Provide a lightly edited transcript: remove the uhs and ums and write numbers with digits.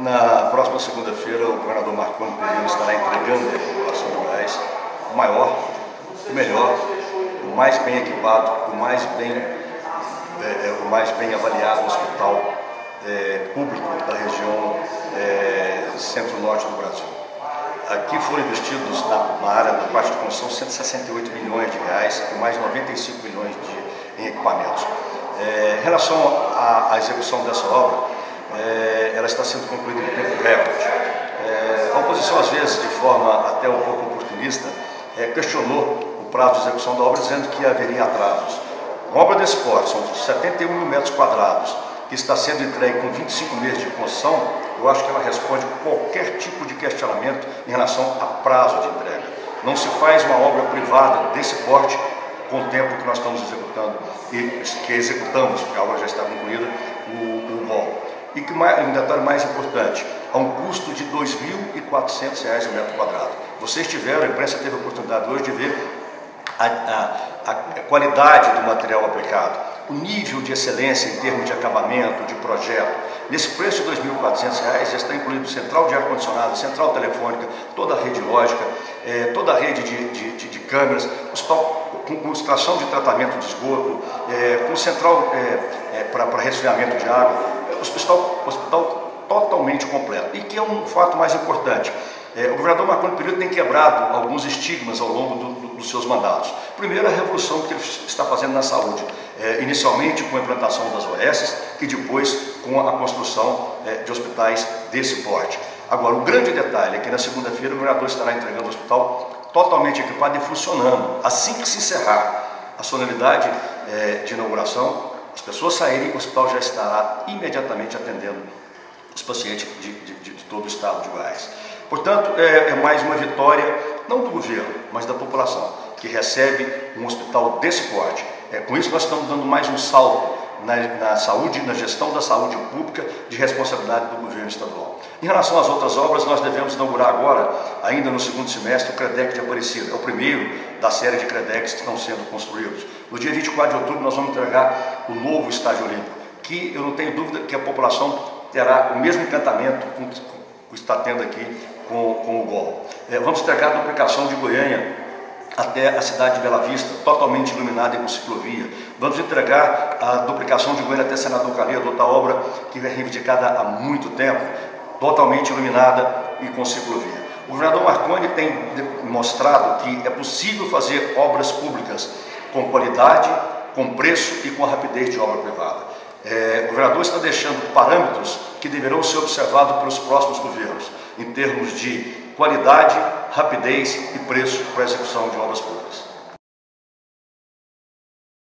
Na próxima segunda-feira, o governador Marconi Perillo estará entregando à população de Goiás o maior, o melhor, o mais bem equipado, o mais bem avaliado hospital público da região centro-norte do Brasil. Aqui foram investidos na área da parte de construção 168 milhões de reais e mais 95 milhões em equipamentos. Em relação à execução dessa obra, ela está sendo concluída em tempo recorde. A oposição, às vezes, de forma até um pouco oportunista, questionou o prazo de execução da obra, dizendo que haveria atrasos. Uma obra desse porte, são 71 mil metros quadrados, que está sendo entregue com 25 meses de construção, eu acho que ela responde qualquer tipo de questionamento em relação a prazo de entrega. Não se faz uma obra privada desse porte com o tempo que nós estamos executando, e que executamos, porque a obra já está concluída, o GOL. E que um detalhe mais importante, a um custo de R$ 2.400 o metro quadrado. Vocês tiveram, a imprensa teve a oportunidade hoje de ver a qualidade do material aplicado, o nível de excelência em termos de acabamento, de projeto. Nesse preço de R$ 2.400 já está incluído central de ar-condicionado, central telefônica, toda a rede lógica, toda a rede de câmeras, com estação de tratamento de esgoto, com central para resfriamento de água, hospital totalmente completo. E que é um fato mais importante, o governador Marconi Perillo tem quebrado alguns estigmas ao longo dos seus mandatos. Primeiro, a revolução que ele está fazendo na saúde, inicialmente com a implantação das OS e depois com a construção de hospitais desse porte. Agora, o grande detalhe é que na segunda-feira o governador estará entregando o hospital totalmente equipado e funcionando. Assim que se encerrar a solenidade de inauguração, as pessoas saírem, o hospital já estará imediatamente atendendo os pacientes de todo o estado de Goiás. Portanto, é mais uma vitória, não do governo, mas da população, que recebe um hospital desse porte. Com isso, nós estamos dando mais um salto na saúde, na gestão da saúde pública, de responsabilidade do governo estadual. Em relação às outras obras, nós devemos inaugurar agora, ainda no segundo semestre, o CREDEC de Aparecida. É o primeiro da série de CREDECs que estão sendo construídos. No dia 24 de outubro, nós vamos entregar o novo estádio olímpico, que eu não tenho dúvida que a população terá o mesmo encantamento que está tendo aqui com o GOL. Vamos entregar a duplicação de Goiânia até a cidade de Bela Vista, totalmente iluminada e com ciclovia. Vamos entregar a duplicação de Goiânia até Senador Calheiro, outra obra que é reivindicada há muito tempo, totalmente iluminada e com ciclovia. O governador Marconi tem mostrado que é possível fazer obras públicas com qualidade, com preço e com a rapidez de obra privada. O governador está deixando parâmetros que deverão ser observados pelos próximos governos, em termos de qualidade, rapidez e preço para a execução de obras públicas.